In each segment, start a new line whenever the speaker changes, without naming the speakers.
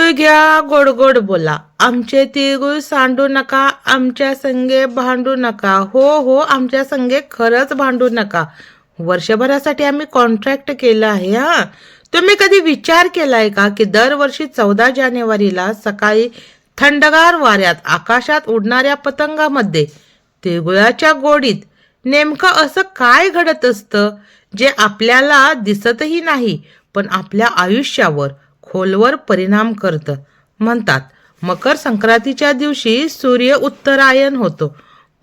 तिळगुळ घ्या गोड गोड बोला, आमचे तिळगुळ सांडू नका, आमच्या संगे भांडू नका. हो हो, आमच्या संगे खरंच भांडू नका. वर्षभरासाठी आम्ही कॉन्ट्रॅक्ट केलं आहे. तुम्ही कधी विचार केलाय का की दरवर्षी 14 जानेवारीला सकाळी थंडगार वाऱ्यात आकाशात उडणाऱ्या पतंगामध्ये तिळगुळाच्या गोडीत नेमकं असं काय घडत असतं जे आपल्याला दिसतही नाही पण आपल्या आयुष्यावर खोलवर परिणाम करतं. म्हणतात मकर संक्रांतीच्या दिवशी सूर्य उत्तरायण होतो,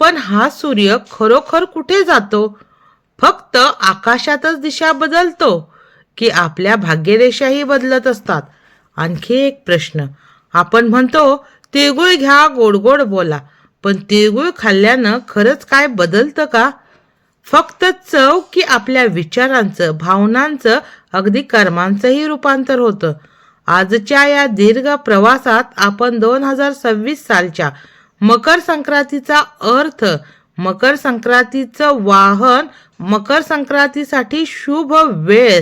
पण हा सूर्य खरोखर कुठे जातो? फक्त आकाशातच दिशा बदलतो की आपल्या भाग्यरेषाही बदलत असतात? आणखी एक प्रश्न, आपण म्हणतो तिळगुळ घ्या गोड गोड बोला, पण तिळगुळ खाल्ल्यानं खरंच काय बदलतं का? फक्त चव की आपल्या विचारांचं, भावनांचं, अगदी कर्मांचंही रूपांतर होतं? आजच्या या दीर्घ प्रवासात आपण 2026 सालच्या मकर संक्रांतीचा अर्थ, मकर संक्रांतीचं वाहन, मकर संक्रांतीसाठी शुभ वेळ,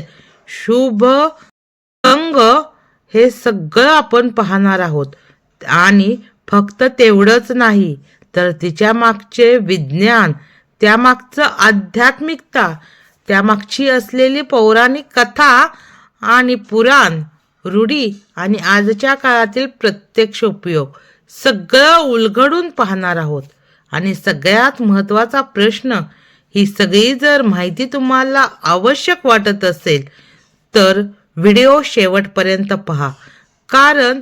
शुभ रंग हे सगळं आपण पाहणार आहोत. आणि फक्त तेवढंच नाही तर तिच्या मागचे विज्ञान, त्यामागचं आध्यात्मिकता, त्यामागची असलेली पौराणिक कथा आणि पुराण, रूढी आणि आजच्या काळातील प्रत्यक्ष उपयोग सगळं उलगडून पाहणार आहोत. आणि सगळ्यात महत्त्वाचा प्रश्न, ही सगळी जर माहिती तुम्हाला आवश्यक वाटत असेल तर व्हिडिओ शेवटपर्यंत पहा, कारण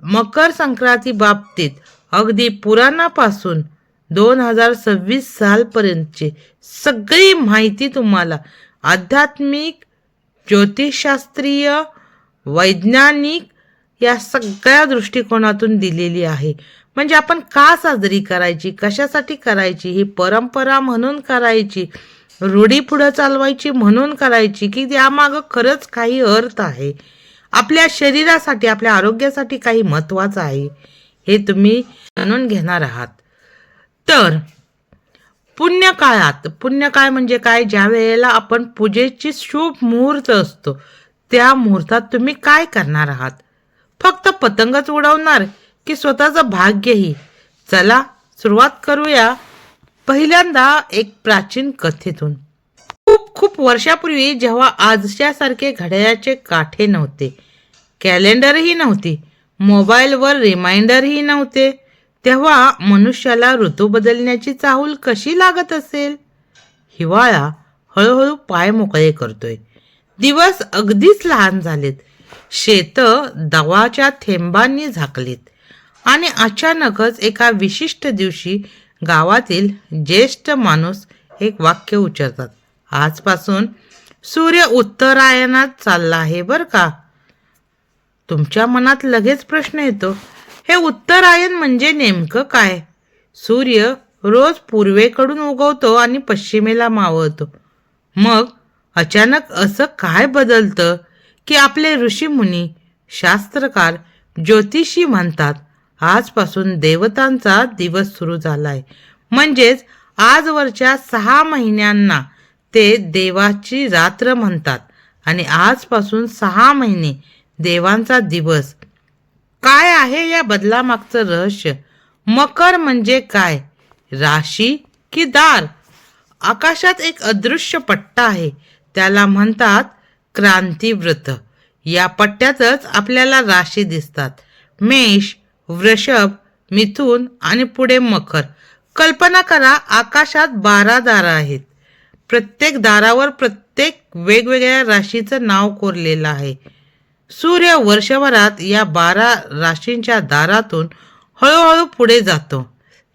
मकर संक्रांती बाबतीत अगदी पुराणापासून 2026 सालपर्यंतची सगळी माहिती तुम्हाला आध्यात्मिक, ज्योतिषशास्त्रीय, वैज्ञानिक या सगळ्या दृष्टिकोनातून दिलेली आहे. म्हणजे आपण का साजरी करायची, कशासाठी करायची, ही परंपरा म्हणून करायची, रूढी पुढं चालवायची म्हणून करायची, की त्यामागं खरंच काही अर्थ आहे, आपल्या शरीरासाठी, आपल्या आरोग्यासाठी काही महत्त्वाचं आहे, हे तुम्ही जाणून घेणार आहात. तर पुण्यकाळात, पुण्यकाळ म्हणजे काय? ज्या वेळेला आपण पूजेची शुभ मुहूर्त असतो, त्या मुहूर्तात तुम्ही काय करणार आहात? फक्त पतंगच उडवणार की स्वतःचं भाग्यही? चला सुरुवात करूया पहिल्यांदा एक प्राचीन कथेतून. खूप खूप वर्षापूर्वी, जेव्हा आजच्यासारखे घड्याळाचे काठे नव्हते, कॅलेंडरही नव्हती, मोबाईलवर रिमाइंडरही नव्हते, तेव्हा मनुष्याला ऋतू बदलण्याची चाहूल कशी लागत असेल? हिवाळा हळूहळू पाय मोकळे करतोय, दिवस अगदीच लहान झालेत, शेतं दवाच्या थेंबांनी झाकलीत आणि अचानकच एका विशिष्ट दिवशी गावातील ज्येष्ठ माणूस एक वाक्य उच्चारतात, आजपासून सूर्य उत्तरायणात चालला आहे बरं का. तुमच्या मनात लगेच प्रश्न येतो, हे उत्तरायण म्हणजे नेमकं काय? सूर्य रोज पूर्वेकडून उगवतो आणि पश्चिमेला मावळतो. मग अचानक असं काय बदलतं की आपले ऋषीमुनी, शास्त्रकार, ज्योतिषी म्हणतात आजपासून देवतांचा दिवस सुरू झालाय. म्हणजेच आजवरच्या 6 महिन्यांना ते देवाची रात्र म्हणतात आणि आजपासून 6 महिने देवांचा दिवस. काय आहे या बदलामागचं रहस्य? मकर म्हणजे काय? राशी की दार? आकाशात एक अदृश्य पट्टा आहे, त्याला म्हणतात क्रांतिव्रत. या पट्ट्यातच आपल्याला राशी दिसतात, मेष, वृषभ, मिथुन आणि पुढे मकर. कल्पना करा, आकाशात 12 दारं आहेत, प्रत्येक दारावर प्रत्येक वेगवेगळ्या राशीचं नाव कोरलेलं आहे. सूर्य वर्षभरात या 12 राशींच्या दारातून हळूहळू पुढे जातो.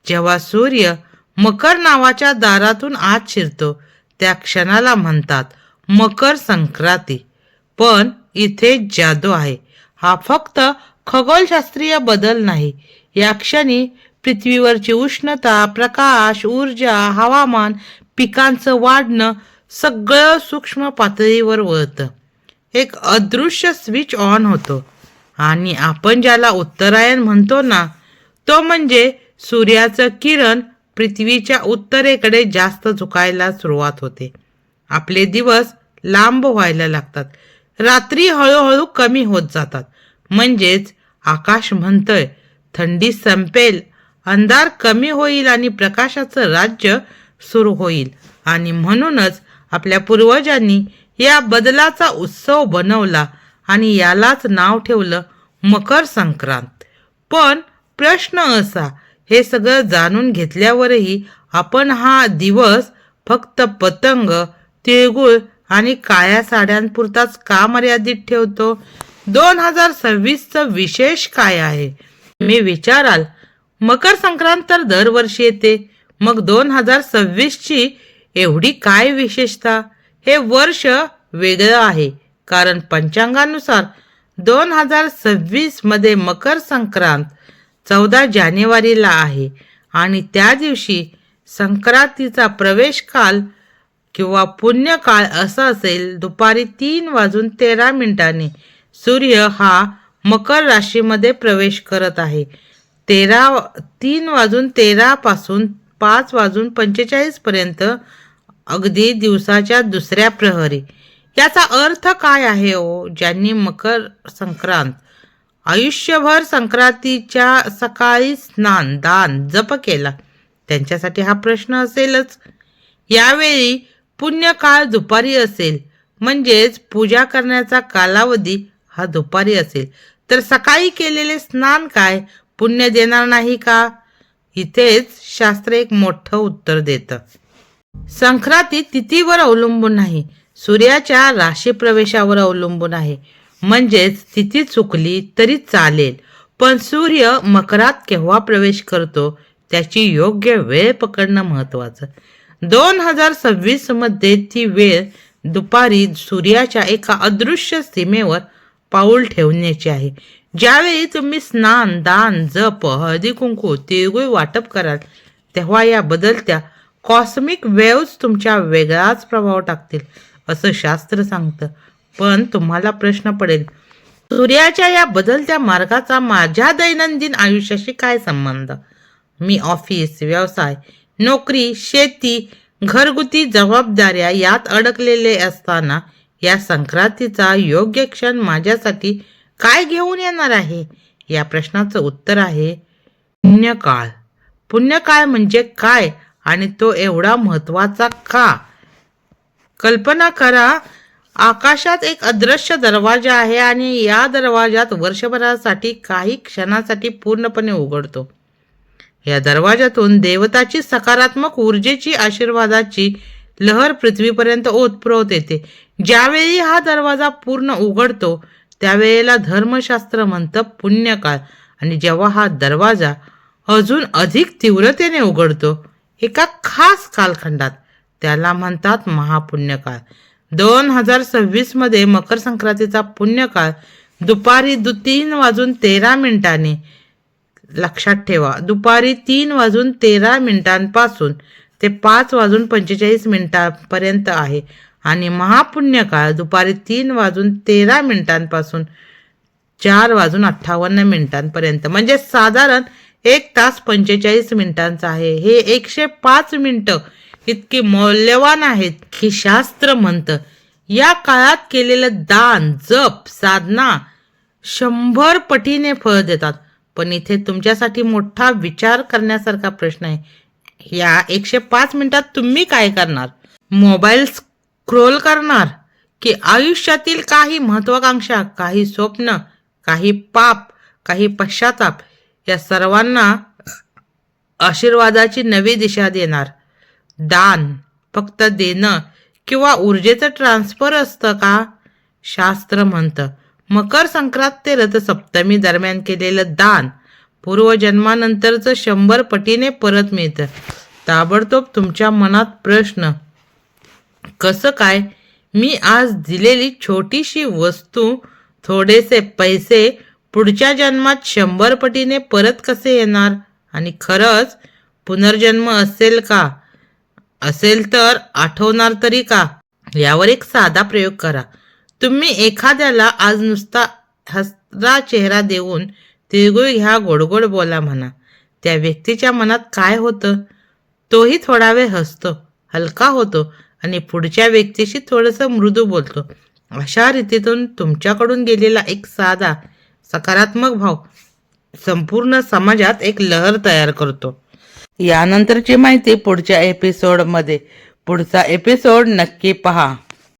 जेव्हा सूर्य मकर नावाच्या दारातून आत शिरतो, त्या क्षणाला म्हणतात मकर संक्रांती. पण इथे जादू आहे. हा फक्त खगोलशास्त्रीय बदल नाही, या क्षणी पृथ्वीवरची उष्णता, प्रकाश, ऊर्जा, हवामान, पिकांचं वाढणं सगळं सूक्ष्म पातळीवर वळतं. एक अदृश्य स्विच ऑन होतो आणि आपण ज्याला उत्तरायण म्हणतो ना, तो म्हणजे सूर्याचं किरण पृथ्वीच्या उत्तरेकडे जास्त झुकायला सुरुवात होते. आपले दिवस लांब व्हायला लागतात, रात्री हळूहळू कमी होत जातात. म्हणजेच आकाश म्हणतंय थंडी संपेल, अंधार कमी होईल आणि प्रकाशाचं राज्य सुरू होईल. आणि म्हणूनच आपल्या पूर्वजांनी या बदलाचा उत्सव बनवला आणि यालाच नाव ठेवलं मकर संक्रांत. पण प्रश्न असा, हे सगळं जाणून घेतल्यावरही आपण हा दिवस फक्त पतंग, तिळगुळ आणि काळ्या साड्यांपुरताच का मर्यादित ठेवतो? 2026चं विशेष काय आहे? मी विचाराल, मकर संक्रांत तर दरवर्षी येते, मग 2026ची एवढी काय विशेषता? हे वर्ष वेगळं आहे, कारण पंचांगानुसार 2026 मध्ये मकर संक्रांत 14 जानेवारीला आहे आणि त्या दिवशी संक्रांतीचा प्रवेश काल किंवा पुण्यकाळ असा असेल दुपारी 3:13 सूर्य हा मकर राशीमध्ये प्रवेश करत आहे. 3:13 पासून 5:45 पर्यंत, अगदी दिवसाच्या दुसऱ्या प्रहरी. याचा अर्थ काय आहे हो? ज्यांनी मकर संक्रांत आयुष्यभर संक्रांतीच्या सकाळी स्नान, दान, जप केला त्यांच्यासाठी हा प्रश्न असेलच. यावेळी पुण्यकाळ दुपारी असेल, म्हणजेच पूजा करण्याचा कालावधी हा दुपारी असेल. तर सकाळी केलेले स्नान काय पुण्य देणार नाही का? इथेच शास्त्र एक मोठं उत्तर देतं. संक्रांती तिथीवर अवलंबून नाही, सूर्याच्या राशी प्रवेशावर अवलंबून आहे. म्हणजेच तिथी चुकली तरी चालेल, पण सूर्य मकरात केव्हा प्रवेश करतो त्याची योग्य वेळ पकडणं महत्वाचं. 2026 मध्ये ती वेळ दुपारी सूर्याच्या एका अदृश्य सीमेवर पाऊल ठेवण्याची आहे. ज्यावेळी तुम्ही स्नान, दान, जप, हळदी कुंकू, तिळगुळ वाटप कराल, तेव्हा या बदलत्या कॉस्मिक वेव्स तुमच्या वेगळाच प्रभाव टाकतील असं शास्त्र सांगतं. पण तुम्हाला प्रश्न पडेल, सूर्याच्या या बदलत्या मार्गाचा माझ्या दैनंदिन आयुष्याशी काय संबंध? मी ऑफिस, व्यवसाय, नोकरी, शेती, घरगुती जबाबदाऱ्या यात अडकलेले असताना या संक्रांतीचा योग्य क्षण माझ्यासाठी काय घेऊन येणार आहे? या प्रश्नाचं उत्तर आहे पुण्यकाळ. पुण्यकाळ म्हणजे काय आणि तो एवढा महत्वाचा का? कल्पना करा, आकाशात एक अदृश्य दरवाजा आहे आणि या दरवाजात वर्षभरासाठी काही क्षणासाठी पूर्णपणे उघडतो. या दरवाजातून देवताची सकारात्मक ऊर्जेची, आशीर्वादाची लहर पृथ्वीपर्यंत ओतप्रोत येते. ज्यावेळी हा दरवाजा पूर्ण उघडतो त्यावेळेला धर्मशास्त्र म्हणतं पुण्यकाळ, आणि जेव्हा हा दरवाजा अजून अधिक तीव्रतेने उघडतो एका खास कालखंडात, त्याला म्हणतात महापुण्यकाळ. 2026 मध्ये मकर संक्रांतीचा पुण्यकाळ दुपारी 3:13 लक्षात ठेवा, दुपारी 3:13 पासून ते 5:45 पर्यंत आहे आणि महापुण्यकाळ दुपारी 3:13 पासून 4:58 पर्यंत, म्हणजे साधारण 1 तास 45 मिनिटांचा आहे. हे 105 मिनिटं इतकी मौल्यवान आहेत की शास्त्र म्हणतं या काळात केलेलं दान, जप, साधना 100 पटीने फळ देतात. पण इथे तुमच्यासाठी मोठा विचार करण्यासारखा प्रश्न आहे, या 105 मिनिटात तुम्ही काय करणार? मोबाईल स्क्रोल करणार की आयुष्यातील काही महत्वाकांक्षा, काही स्वप्न, काही पाप, काही पश्चाताप या सर्वांना आशीर्वादाची नवी दिशा देणार? दान फक्त देणं किंवा ऊर्जेचं ट्रान्सफर असतं का? शास्त्र म्हणतं मकर संक्रांत ते रथसप्तमी दरम्यान केलेलं दान पूर्वजन्मानंतरचं 100 पटीने परत मिळतं. ताबडतोब तुमच्या मनात प्रश्न, कसं काय? मी आज दिलेली छोटीशी वस्तू, थोडेसे पैसे पुढच्या जन्मात 100 पटीने परत कसे येणार? आणि खरंच पुनर्जन्म असेल का? असेल तर आठवणार तरी का? यावर एक साधा प्रयोग करा. तुम्ही एखाद्याला आज नुसता हसरा चेहरा देऊन तिळगुळ घ्या, गोडगोड बोला म्हणा. त्या व्यक्तीच्या मनात काय होतं? तोही थोडा वेळ हसतो, हलका होतो आणि पुढच्या व्यक्तीशी थोडंसं मृदू बोलतो. अशा रीतीतून तुमच्याकडून गेलेला एक साधा सकारात्मक भाव संपूर्ण समाजात एक लहर तयार करतो. यानंतरची माहिती पुढच्या एपिसोडमध्ये. पुढचा एपिसोड नक्की पहा.